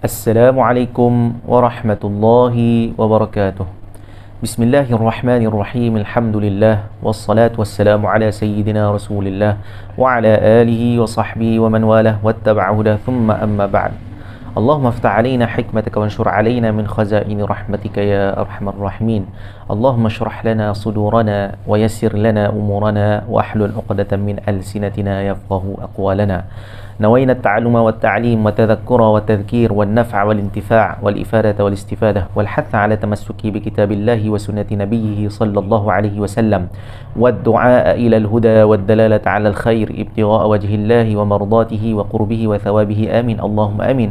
Assalamualaikum warahmatullahi wabarakatuh. Bismillahirrahmanirrahim. Alhamdulillah wassalatu wassalamu ala sayyidina Rasulillah wa ala alihi wa sahbihi wa man walah wattaba'a hudah thumma amma ba'd. Allahumma aftah alaina hikmataka wanshur alaina min khazaini rahmatika ya arhamar rahimin. Allahumma shrah lana sudurana wa yassir lana umurana wa ahlul 'uqdatam min alsinatina yafqahu aqwalana. نوينا التعلم والتعليم والتذكر والتذكير والنفع والانتفاع والإفادة والاستفادة والحث على تمسك بكتاب الله وسنة نبيه صلى الله عليه وسلم والدعاء إلى الهدى والدلالة على الخير ابتغاء وجه الله ومرضاته وقربه وثوابه آمين اللهم آمين.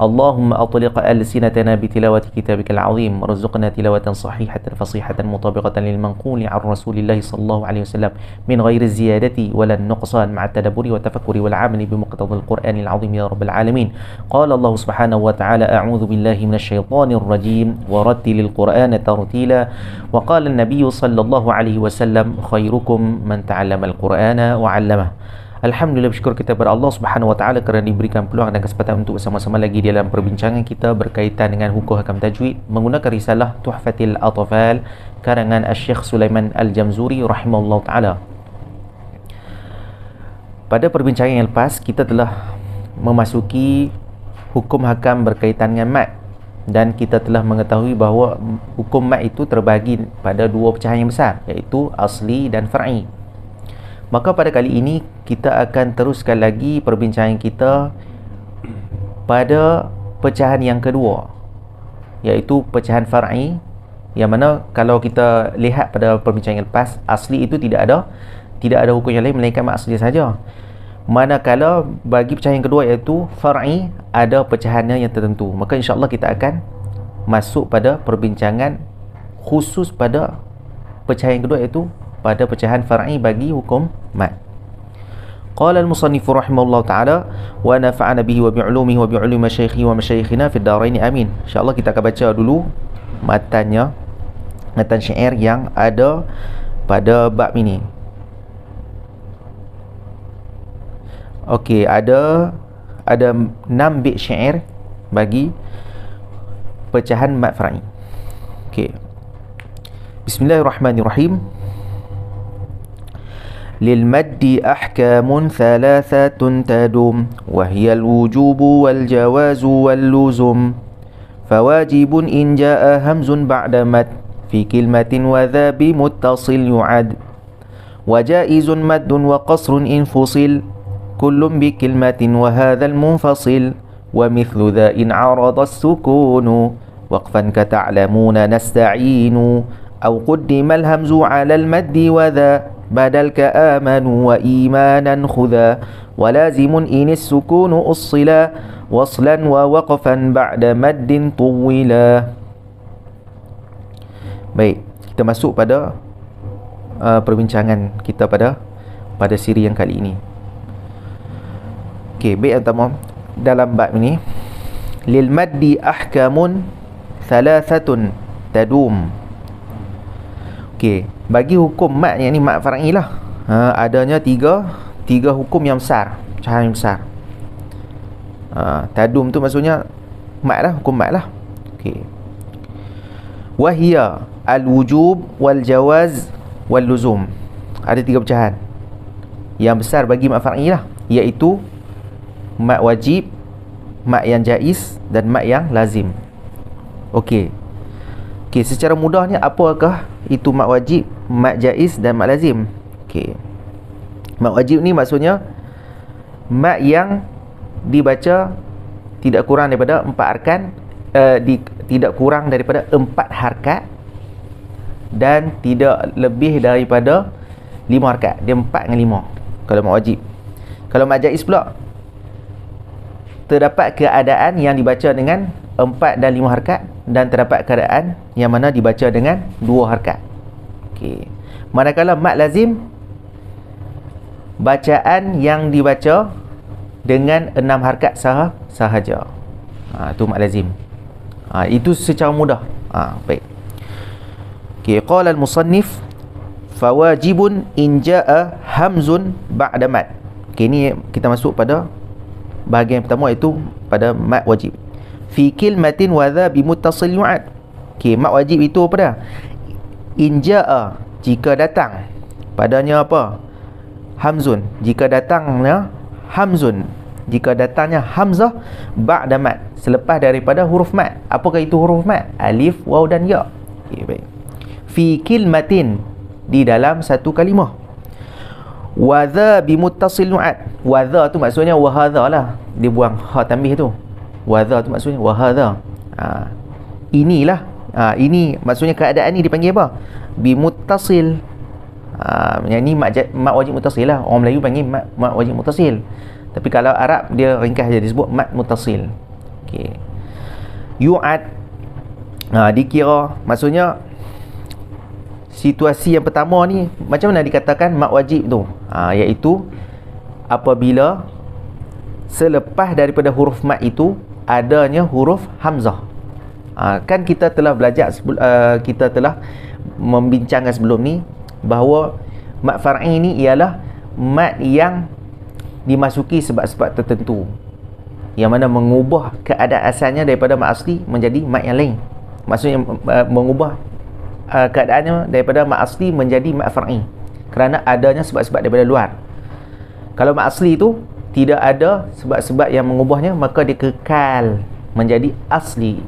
اللهم أطلق ألسنتنا بتلاوة كتابك العظيم وارزقنا تلاوة صحيحة فصيحة مطابقة للمنقول عن رسول الله صلى الله عليه وسلم من غير الزيادة ولا النقصان مع التدبر والتفكر والعمل بمقتضى القرآن العظيم يا رب العالمين. قال الله سبحانه وتعالى أعوذ بالله من الشيطان الرجيم ورتل القرآن ترتيلا. وقال النبي صلى الله عليه وسلم خيركم من تعلم القرآن وعلمه. Alhamdulillah, bersyukur kita kepada Allah Subhanahu wa taala kerana diberikan peluang dan kesempatan untuk bersama-sama lagi dalam perbincangan kita berkaitan dengan hukum hakam tajwid menggunakan risalah Tuhfatil Atfal karangan Asy-Syaikh Sulaiman Al-Jamzuri rahimahullah taala. Pada perbincangan yang lepas, kita telah memasuki hukum hakam berkaitan dengan mat, dan kita telah mengetahui bahawa hukum mat itu terbagi pada dua pecahan yang besar, iaitu asli dan far'i. Maka pada kali ini kita akan teruskan lagi perbincangan kita pada pecahan yang kedua, iaitu pecahan far'i, yang mana kalau kita lihat pada perbincangan yang lepas, asli itu tidak ada hukum yang lain melainkan mat asli saja. Manakala bagi pecahan yang kedua iaitu far'i, ada pecahannya yang tertentu. Maka insya-Allah kita akan masuk pada perbincangan khusus pada pecahan yang kedua, iaitu pada pecahan far'i bagi hukum mat. Qala al-musannif rahimahullah taala wa nafa'ana bihi wa bi'ulumihi wa bi'ulumi masyaikhi wa masyayikhina fid darain amin. Insya-Allah kita akan baca dulu matan syair yang ada pada bab ini. Okey, ada 6 bait syair bagi pecahan mat far'i. Okey. Bismillahirrahmanirrahim. Lil maddi ahkamun thalathatun tadum wa hiya al-wujubu wal jawazu wal luzum. Fawajibun in jaa hamzun ba'da mad fi kalimatin wa dha bi muttasil yu'ad. Wa jaizun maddun wa qasrun in fusil كل بكلمة وهذا المنفصل ومثل ذا إن عرض السكون وقفا كتعلمون نستعين أو قدم الهمز على المد وذا بدل كآمنوا وإيمانا خذا ولازم إن السكون أصلا وصلا ووقفا بعد مد طولا. Baik, kita masuk pada perbincangan kita pada siri yang kali ini. Okey, bait yang pertama dalam bab ini, lil maddi ahkamun thalathatun tadum. Okey, bagi hukum mat yang ni mat far'i lah, adanya tiga hukum yang besar, pecahan yang besar. Tadum tu maksudnya mat lah, hukum mat lah. Okey, wahia al-wujub wal jawaz wal luzum. Ada tiga pecahan yang besar bagi mat far'i lah, iaitu mat wajib, mat yang jaiz dan mat yang lazim. Okey, secara mudahnya apakah itu mat wajib, mat jaiz dan mat lazim? Okey, mat wajib ni maksudnya mat yang dibaca tidak kurang daripada 4 arkan, tidak kurang daripada 4 harkat dan tidak lebih daripada 5 harkat. Dia 4 dengan 5 kalau mat wajib. Kalau mat jaiz pula, terdapat keadaan yang dibaca dengan 4 dan 5 harkat, dan terdapat keadaan yang mana dibaca dengan 2 harkat. Okey. Manakala mat lazim, bacaan yang dibaca dengan 6 harkat sahaja. Itu mat lazim. Itu secara mudah. Baik. Okey, qala al-musannif fawajibun in jaa hamzun ba'da mad. Okey, ni kita masuk pada bahagian pertama, iaitu pada mat wajib. fi kilmatin wa dha bimuttasil yu'ad. Okey, mat wajib itu apa dah? In jaa, jika datang padanya apa? Hamzun, jika datangnya hamzun, jika datangnya hamzah ba'da mat, selepas daripada huruf mat. Apakah itu huruf mat? Alif, waw dan ya. Okey, baik. Fi kilmatin, di dalam satu kalimah. Wa dha bimuttasil nu'at. Wa dha tu maksudnya wa hadha lah. Dia buang ha tambih tu. Wa dha tu maksudnya wa hadha. Inilah. Ini maksudnya keadaan ni dipanggil apa? Bimuttasil. Yang ni mat wajib muttasil lah. Orang Melayu panggil mat wajib muttasil. Tapi kalau Arab dia ringkas je, disebut mat muttasil. Okey. Yu'ad, dikira, maksudnya situasi yang pertama ni macam mana dikatakan mat wajib tu? Iaitu apabila selepas daripada huruf mat itu adanya huruf hamzah. Kan kita telah belajar, kita telah membincangkan sebelum ni bahawa mat far'i ni ialah mat yang dimasuki sebab-sebab tertentu, yang mana mengubah keadaan asalnya daripada mat asli menjadi mat yang lain. Maksudnya mengubah keadaannya daripada mat asli menjadi mat far'i kerana adanya sebab-sebab daripada luar. Kalau mat asli tu tidak ada sebab-sebab yang mengubahnya, maka dia kekal menjadi asli.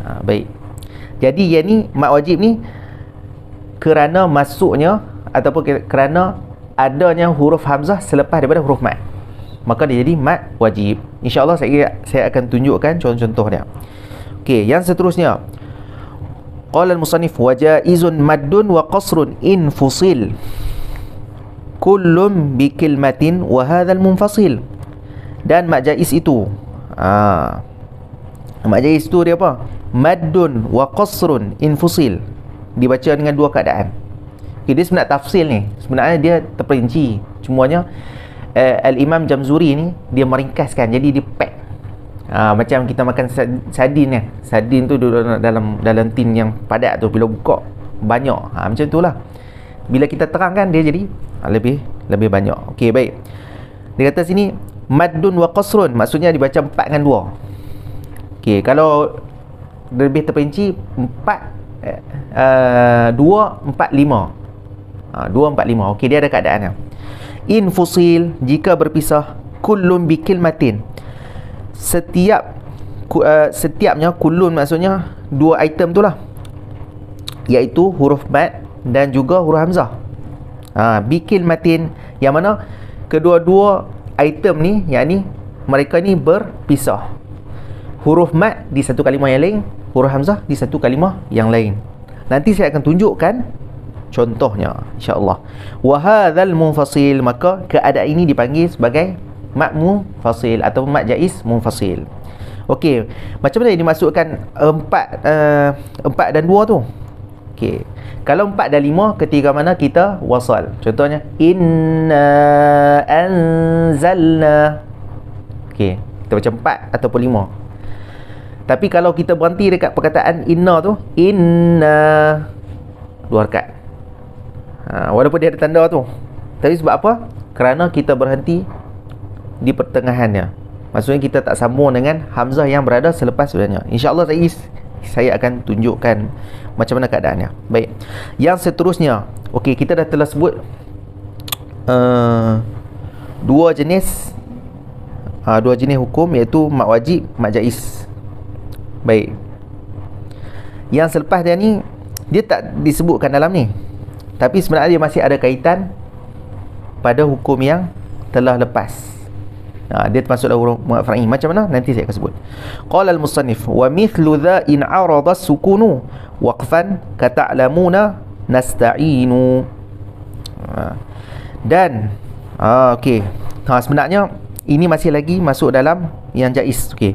Baik. Jadi yang ni mat wajib ni kerana masuknya ataupun kerana adanya huruf hamzah selepas daripada huruf mat, maka dia jadi mat wajib. InsyaAllah saya akan tunjukkan contoh-contoh dia. Okey, yang seterusnya, qala al-musannif wa jaizun maddun wa qasrun in fusil kullum bi kilmatin wa hadzal munfasil. Dan mat jaiz itu, mat jaiz itu dia apa? Maddun wa qasrun in fusil, dibaca dengan dua keadaan. Okay, dia sebenarnya tafsil ni, sebenarnya dia terperinci. Cumanya Al-Imam Jamzuri ni dia meringkaskan, jadi dia pack. Macam kita makan sardin kan. Sardin tu duduk dalam tin yang padat tu, bila buka banyak. Macam tu lah. Bila kita terangkan dia jadi lebih banyak. Okey, baik. Dia kata sini maddun wa qasrun, maksudnya dibaca 4 dengan 2. Okey, kalau lebih terperinci 4 2 4 5. 2 4 5. Okey, dia ada keadaannya. In fusil, jika berpisah, kullun bi kilmatin, setiapnya, kullun maksudnya dua item tu lah, iaitu huruf mat dan juga huruf hamzah. Bi kilmatin, yang mana kedua-dua item ni, yakni mereka ni berpisah. Huruf mat di satu kalimah yang lain, huruf hamzah di satu kalimah yang lain. Nanti saya akan tunjukkan contohnya, insya-Allah. Wa hadzal munfasil, maka keadaan ini dipanggil sebagai mat munfasil atau mat jaiz munfasil. Okey, macam mana dimasukkan 4 dan 2 tu? Okey, kalau 4 dan 5 ketika mana kita wasal. Contohnya inna anzalna. Okey, kita baca 4 ataupun 5. Tapi kalau kita berhenti dekat perkataan inna tu, inna, 2 rakaat. Walaupun dia ada tanda tu, tapi sebab apa? Kerana kita berhenti di pertengahannya. Maksudnya kita tak sambung dengan hamzah yang berada selepas sudahnya. InsyaAllah saya akan tunjukkan macam mana keadaannya. Baik. Yang seterusnya, okey, kita dah telah sebut dua jenis hukum, iaitu mat wajib, mat jaiz. Baik. Yang selepas dia ni, dia tak disebutkan dalam ni, tapi sebenarnya dia masih ada kaitan pada hukum yang telah lepas. Dia termasuk dalam huruf mat far'i. Macam mana? Nanti saya akan sebut. Qala al-musannif wa mithlu dha in 'arada as-sukunu waqfan ka ta'lamuna nasta'inu. Dan okey. Sebenarnya ini masih lagi masuk dalam yang jaiz. Okey.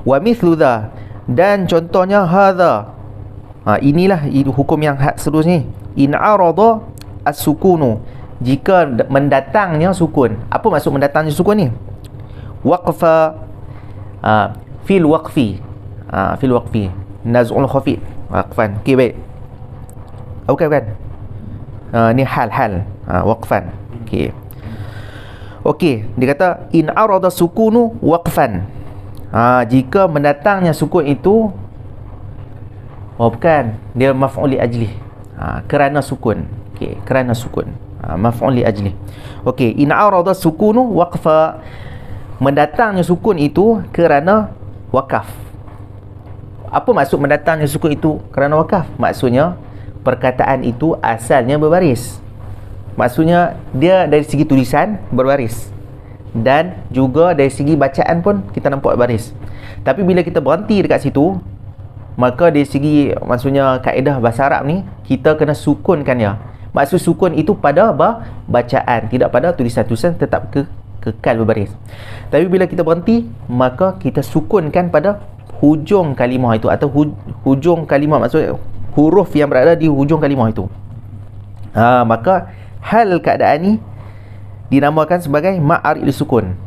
Wa mithlu dha, dan contohnya hadha. Inilah hukum yang seterusnya. In 'arada as-sukunu, jika mendatangnya sukun. Apa maksud mendatangnya sukun ni? Waqfa, fil waqfi, naz'ul khafid, waqfan. Okey, baik. Bukan. Ni hal, waqfan. Okey, dia kata in arada sukunu waqfan. Jika mendatangnya sukun itu bukan, dia maf'ul li ajli. Kerana sukun. Okey, kerana sukun. Maf'ul li ajli. Okey, in arada sukunu waqfa. Mendatangnya sukun itu kerana wakaf. Apa maksud mendatangnya sukun itu kerana wakaf? Maksudnya perkataan itu asalnya berbaris. Maksudnya dia dari segi tulisan berbaris, dan juga dari segi bacaan pun kita nampak baris. Tapi bila kita berhenti dekat situ, maka dari segi maksudnya kaedah bahasa Arab ni, kita kena sukunkannya. Maksud sukun itu pada bacaan, tidak pada tulisan-tulisan, tetap kekal berbaris. Tapi bila kita berhenti, maka kita sukunkan pada hujung kalimah itu, atau hujung kalimah, maksudnya huruf yang berada di hujung kalimah itu. Maka hal keadaan ni dinamakan sebagai ma'arid sukun.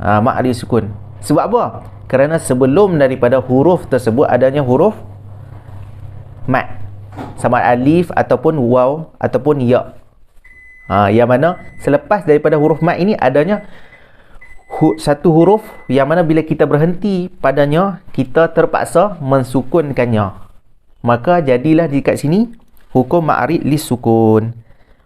Ma'arid sukun. Sebab apa? Kerana sebelum daripada huruf tersebut adanya huruf mat, sama alif ataupun waw ataupun ya. Yang mana selepas daripada huruf mat ini adanya satu huruf yang mana bila kita berhenti padanya, kita terpaksa mensukunkannya. Maka jadilah dekat sini hukum ma'arid lisukun.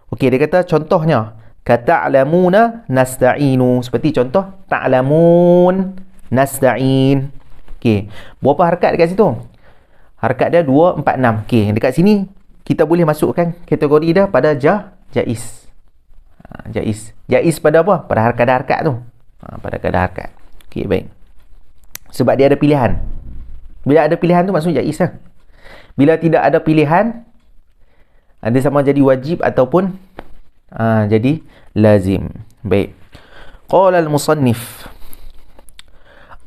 Okey, dia kata contohnya, kata'lamuna nasta'inu. Seperti contoh ta'lamun nasta'in. Okey, berapa harakat dekat situ? Harakat dia 2, 4, 6. Okey, dekat sini kita boleh masukkan kategori dia pada jaiz. Jaiz pada apa? Pada harakat-harakat tu. Pada kadar harakat. Okey, baik. Sebab dia ada pilihan. Bila ada pilihan tu maksudnya jaiz lah. Bila tidak ada pilihan, ada sama jadi wajib ataupun jadi lazim. Baik. Qala al-musannif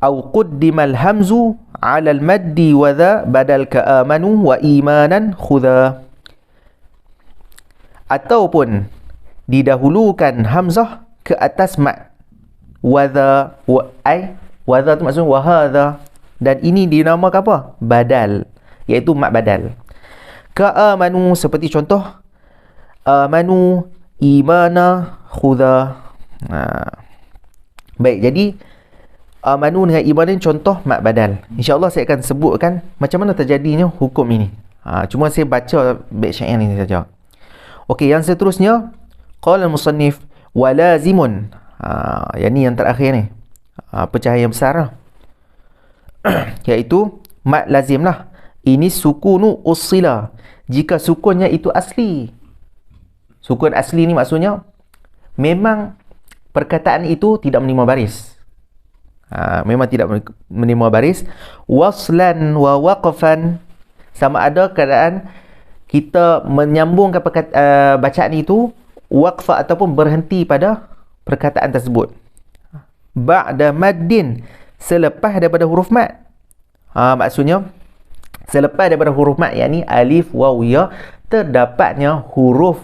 aw quddima al-hamzu 'ala al-maddi wa dha badal ka'amanu wa imanan khudha. Ataupun didahulukan hamzah ke atas mad. Wa dha wa dha tu maksudnya wa hadha, dan ini dinamakan apa? Badal, iaitu mad badal. Ka'amanu seperti contoh amanu, imana, khudha. Baik, jadi amanu dengan iman ni contoh mad badal. InsyaAllah saya akan sebutkan macam mana terjadinya hukum ini. Cuma saya baca bait syair ni saja. Okey, yang seterusnya qala al-musannif walazimun. Yang ni yang terakhir ni, pecahan yang besar lah. Iaitu mad lazim lah. Ini sukunu usila, jika sukunnya itu asli. Sukun asli ni maksudnya memang perkataan itu tidak menerima baris. Memang tidak menerima baris. Waslan wa waqfan, sama ada keadaan kita menyambungkan bacaan itu waqfa ataupun berhenti pada perkataan tersebut. Ba'da maddin, selepas daripada huruf mad. Maksudnya selepas daripada huruf mat, yakni alif, waw, ya, terdapatnya huruf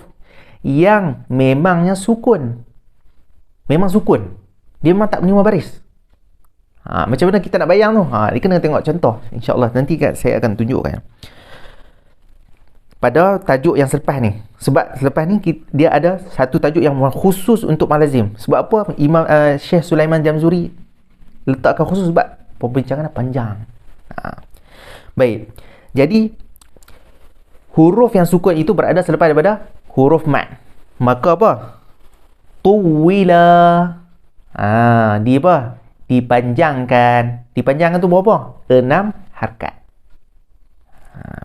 yang memangnya sukun. Memang sukun. Dia memang tak menerima baris. Macam mana kita nak bayang tu? Dia kena tengok contoh. InsyaAllah nanti saya akan tunjukkan pada tajuk yang selepas ni. Sebab selepas ni dia ada satu tajuk yang khusus untuk malazim. Sebab apa? Imam Syekh Sulaiman Jamzuri letakkan khusus sebab perbincangan panjang. Baik. Jadi huruf yang sukun itu berada selepas daripada huruf mat. Maka apa? Tuwila. Dia apa? Dipanjangkan. Dipanjangkan tu berapa? 6 harakat.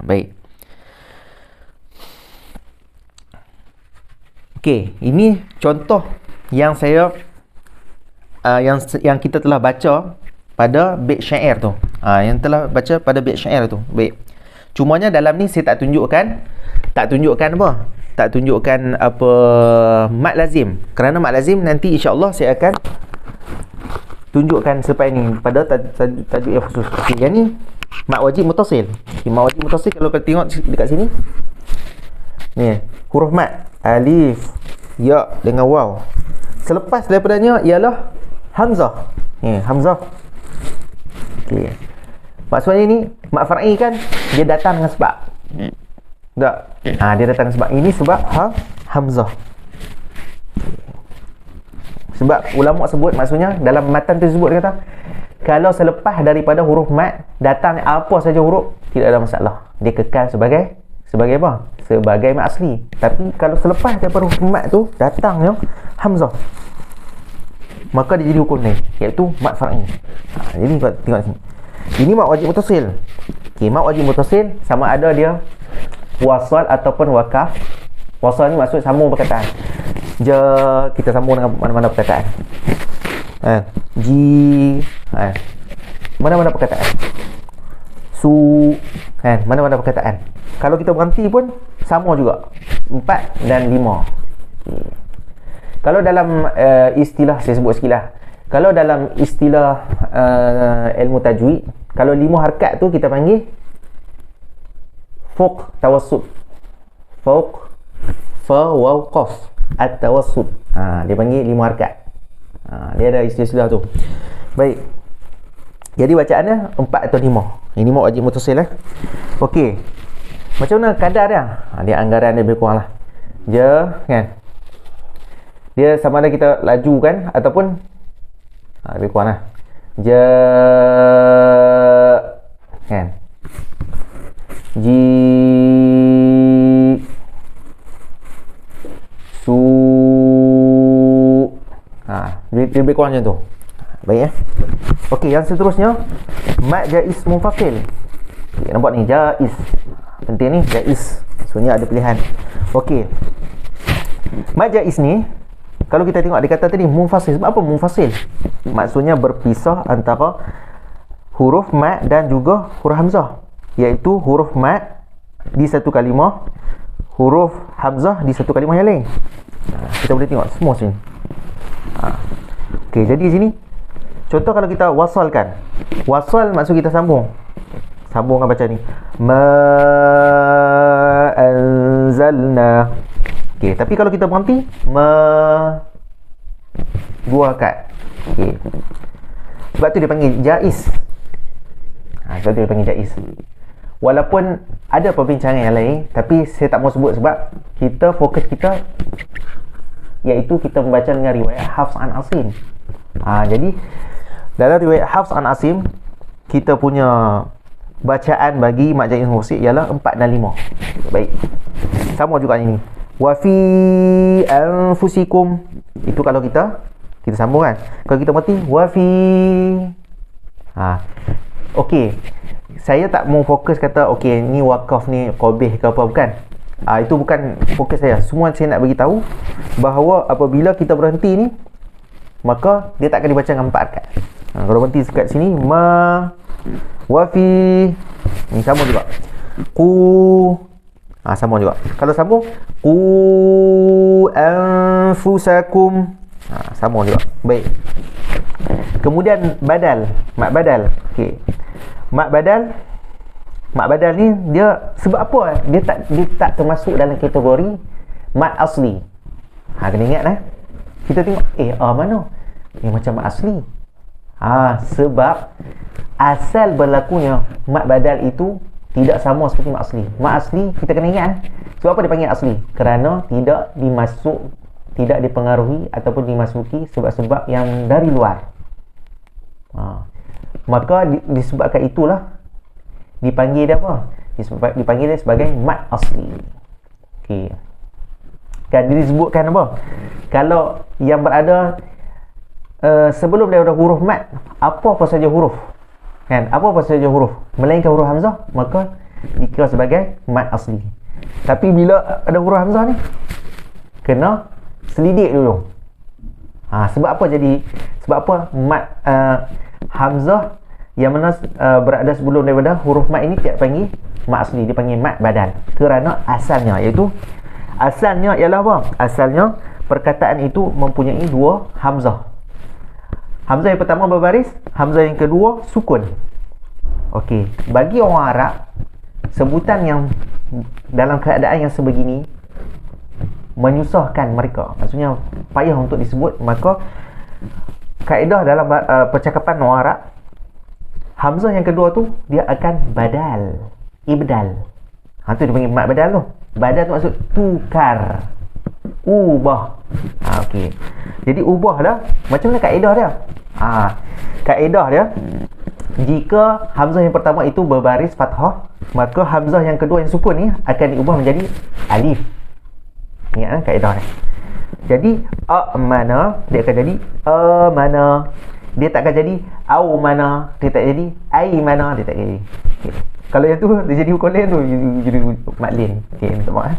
Baik. Okey, ini contoh yang saya yang kita telah baca pada bait syair tu. Yang telah baca pada bait syair tu. Baik. Cumanya dalam ni saya tak tunjukkan apa? Tak tunjukkan apa mad lazim. Kerana mad lazim nanti insya-Allah saya akan tunjukkan selepas ni pada tajuk yang khusus. Okey, yang ni mad wajib muttasil. Mad wajib muttasil kalau kita tengok dekat sini. Ni, huruf mad, alif, ya dengan waw. Selepas daripadanya ialah hamzah. Ni, hamzah. Okey. Maksudnya ni mak far'i kan dia datang dengan sebab. Tak. Dia datang dengan sebab. Ini sebab hamzah. Sebab ulama sebut, maksudnya dalam matan tersebut dia kata Kalau selepas daripada huruf mat datang apa saja huruf, tidak ada masalah. Dia kekal sebagai apa? Sebagai mat asli. Tapi kalau selepas daripada huruf mat tu datangnya hamzah, maka dia jadi hukum ni, iaitu mat far'i. Jadi tengok sini. Ini mat wajib mutasil. Okey, mat wajib mutasil sama ada dia wasal ataupun wakaf. Wasal ni maksud sambung perkataan. Kita sambung dengan mana-mana perkataan. Mana-mana perkataan. Mana-mana perkataan. Kalau kita berhenti pun sama juga. 4 dan 5. Okay. Kalau dalam istilah, saya sebut sekilas. Kalau dalam istilah ilmu tajwid, kalau 5 harakat tu kita panggil fauq tawassut. Fauq, fa, waw, qaf, at-tawassut. Dia panggil 5 harakat. Dia ada istilah tu. Baik. Jadi bacaannya 4 atau 5. Ini mat wajib mutasil Okey. Macam mana kadar dia? Dia anggaran dia lebih kurang lah. Dia sama ada kita laju kan ataupun lebih kurang lah. Ji su lebih kurang macam tu. Baik Okey, yang seterusnya mat jaiz munfasil. Okay, nampak ni jaiz. Penting ni jaiz. Maksudnya ada pilihan. Okey. Mat jaiz ni kalau kita tengok dia kata tadi munfasil. Sebab apa munfasil? Maksudnya berpisah antara huruf mat dan juga huruf hamzah, iaitu huruf mat di satu kalimah, huruf hamzah di satu kalimah yang lain. Kita boleh tengok semua sini. Okey, jadi sini contoh kalau kita wasalkan. Wasal maksud kita sambung. Sambungkan baca ni. Ma anzalna. Okey, tapi kalau kita berhenti dua harakat. Okey. Sebab tu dia panggil jaiz. Sebab tu dia panggil jaiz. Walaupun ada perbincangan yang lain, tapi saya tak mau sebut sebab kita fokus kita iaitu kita membaca dengan riwayat Hafs an Asim. Jadi dalam riwayat Hafs an Asim, kita punya bacaan bagi mat jaiz munfasil ialah 4 dan 5. Baik. Sama juga ini. Wa fi anfusikum. Itu kalau kita sambung kan. Kalau kita mati wa fi. Okey. Saya tak mau fokus kata okey ni wakaf ni qabih ke apa, bukan. Itu bukan fokus saya. Semua saya nak bagi tahu bahawa apabila kita berhenti ni, maka dia tak akan dibaca dengan 4 harakat. Kalau berhenti dekat sini wa fi, ni sama juga. Qu, sama juga. Kalau sambung qu anfusakum, sama juga. Baik. Kemudian badal, mat badal. Okey. Mat badal ni dia sebab apa? Dia tak termasuk dalam kategori mat asli. Kena ingat Kita tengok mana? Macam mat asli. Sebab asal berlakunya mat badal itu tidak sama seperti mat asli. Mat asli kita kena ingat sebab apa dia panggil asli? Kerana tidak dipengaruhi ataupun dimasuki sebab-sebab yang dari luar. Maka disebabkan itulah dipanggil dia apa? Dipanggil dia sebagai mat asli. Okey. Kan disebutkan apa? Kalau yang berada sebelum daripada huruf mat, apa saja huruf, kan? Apa saja huruf melainkan huruf hamzah, maka dikira sebagai mat asli. Tapi bila ada huruf hamzah ni, kena selidik dulu. Sebab apa mat hamzah yang mana berada sebelum daripada huruf mat ini tidak panggil mat asli, dia panggil mat badal. Kerana asalnya ialah apa? Asalnya perkataan itu mempunyai 2 hamzah. Hamzah yang pertama berbaris, hamzah yang kedua sukun. Okey, bagi orang Arab, sebutan yang dalam keadaan yang sebegini menyusahkan mereka, maksudnya payah untuk disebut, maka kaedah dalam percakapan orang Arab, hamzah yang kedua tu dia akan badal, ibdal. Tu dia panggil mat badal tu. Badal tu maksud tukar, ubah. Okey. Jadi ubah dah. Macam mana kaedah dia? Kaedah dia, jika hamzah yang pertama itu berbaris fathah, maka hamzah yang kedua yang sukun ni akan diubah menjadi alif. Ingat kaedah ni. Jadi amana dia akan jadi amana. Dia tak akan jadi au mana, dia tak jadi ai mana, dia tak jadi. Okay. Kalau yang tu dia jadi hukum lain tu, jadi mat lain. Okey, minta maaf.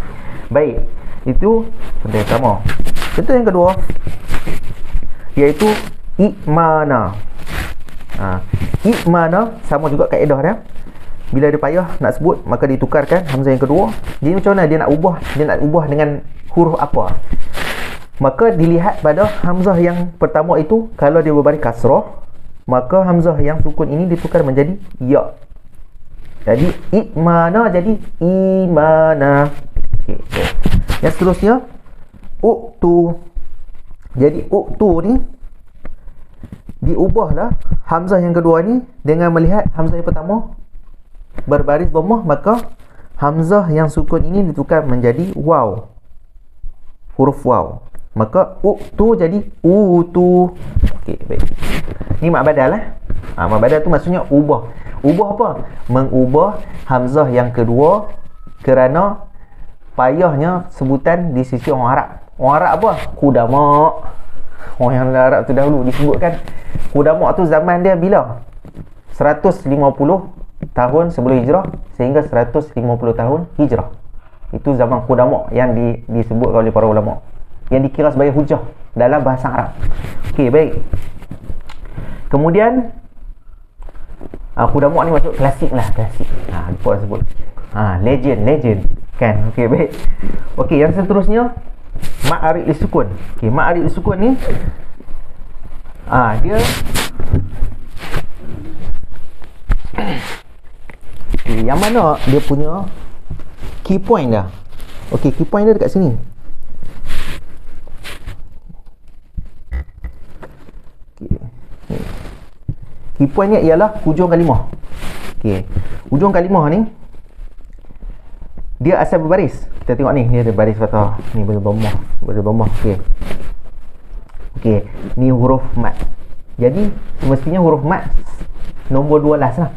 Baik. Itu contoh yang pertama. Contoh yang kedua iaitu i'mana. I'mana sama juga kaedah dia. Bila dia payah nak sebut, maka ditukarkan hamzah yang kedua. Jadi macam mana dia nak ubah? Dia nak ubah dengan huruf apa? Maka dilihat pada hamzah yang pertama itu, kalau dia berbaris kasrah, maka hamzah yang sukun ini ditukar menjadi ya. Jadi i'mana jadi imana. Okey. Yang seterusnya uktu. Jadi uktu ni diubahlah hamzah yang kedua ni dengan melihat hamzah yang pertama berbaris dhammah, maka hamzah yang sukun ini ditukar menjadi waw. Huruf waw. Maka uktu jadi utu. Okey, baik. Ni mak badal lah. Mak badal tu maksudnya ubah. Ubah apa? Mengubah hamzah yang kedua kerana payahnya sebutan di sisi orang Arab. Orang Arab apa? Qudama. Orang yang Arab tu dahulu disebutkan qudama tu zaman dia bila? 150 tahun sebelum hijrah sehingga 150 tahun hijrah. Itu zaman qudama yang disebut oleh para ulama, yang dikira sebagai hujah dalam bahasa Arab. Okey, baik. Kemudian qudama ni masuk klasik lah, klasik. Lupa sebut. Legend kan. Okey, baik. Okey, yang seterusnya ma'arid lisukun. Okey, ma'arid lisukun ni dia yang mana dia punya key point dah. Okey, key point dia dekat sini. Key point ni ialah hujung kalimah. Okey. Hujung kalimah ni dia asal berbaris. Kita tengok ni, dia ada baris fathah. Ni berdhammah, Okey. Okey, ni huruf mat. Jadi semestinya huruf mat nombor 12 lah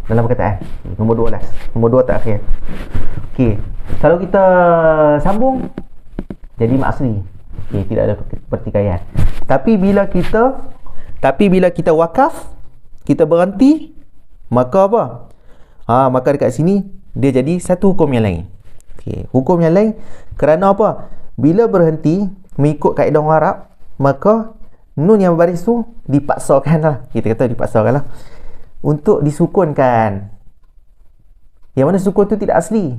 dalam perkataan. Nombor 12. Nombor 2 tak akhir. Okey. Kalau kita sambung jadi mat asli. Okey, tidak ada pertikaian. Tapi bila kita wakaf, kita berhenti, maka apa? Maka dekat sini dia jadi satu hukum yang lain. Okey, hukum yang lain kerana apa? Bila berhenti mengikut kaedah orang Arab, maka nun yang berbaris tu dipaksakan lah. Kita kata dipaksakan lah untuk disukunkan. Yang mana sukun tu tidak asli.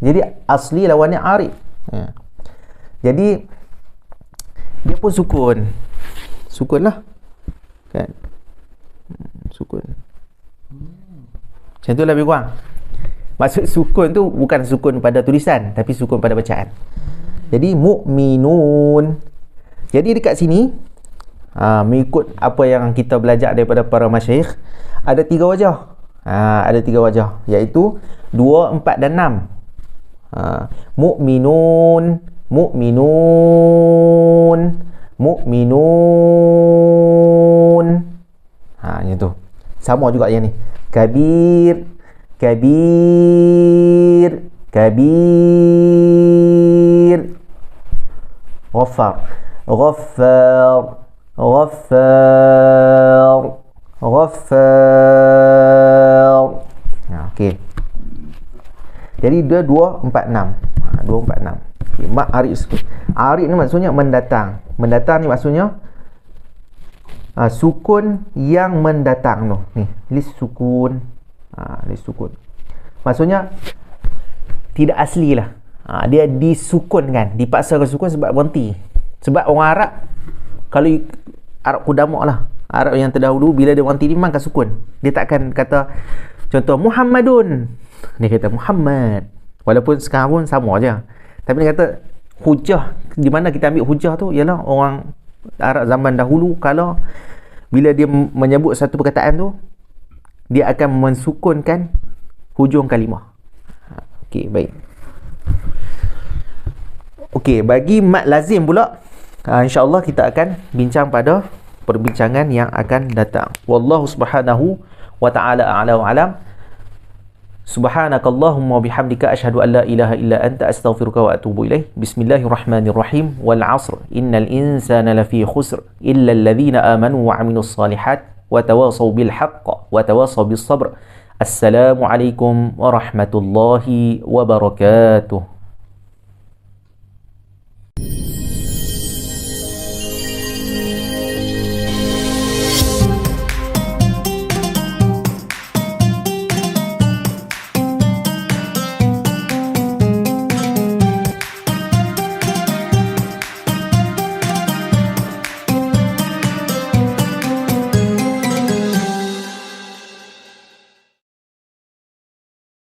Jadi asli lawannya arid. Jadi dia pun sukun. Sukun lah. Kan? Sukun. Macam tu lah lebih kurang. Maksud sukun tu bukan sukun pada tulisan, tapi sukun pada bacaan. Jadi mu'minun. Jadi dekat sini mengikut apa yang kita belajar daripada para masyayikh, ada 3 wajah. Ada 3 wajah, iaitu 2, 4 dan 6. Mu'minun, mu'minun, mu'minun. Yang tu. Sama juga yang ni. Kabir, kabir, kabir. Ghaffar, ghaffar, ghaffar, ghaffar. Okey. Jadi dia 2, 4, 6. 2, 4, 6. Okay. Mak arid sukun. Arid ni maksudnya mendatang. Mendatang ni maksudnya sukun yang mendatang tu. Ni, lis sukun. Lis sukun. Maksudnya tidak asli lah. Dia disukunkan, dipaksa ke sukun sebab berhenti. Sebab orang Arab, kalau Arab Qudama lah, Arab yang terdahulu, bila dia berhenti dia memang akan sukun. Dia takkan kata contoh Muhammadun, dia kata Muhammad. Walaupun sekarang pun sama je. Tapi dia kata hujah, di mana kita ambil hujah tu ialah orang Arab zaman dahulu, kalau bila dia menyebut satu perkataan tu, dia akan mensukunkan hujung kalimah. Okey, baik. Okey, bagi mat lazim pula, insya-Allah kita akan bincang pada perbincangan yang akan datang. Wallahu subhanahu wa ta'ala a'la wa alam. Subhanakallahumma bihamdika asyhadu an la ilaha illa anta astaghfiruka wa atubu ilaih. Bismillahirrahmanirrahim. Wal 'asr innal insana lafi khusr illa alladhina amanu wa 'amilus shalihat wa tawasaw bil haqq wa tawasaw bis sabr. Assalamualaikum warahmatullahi wabarakatuh.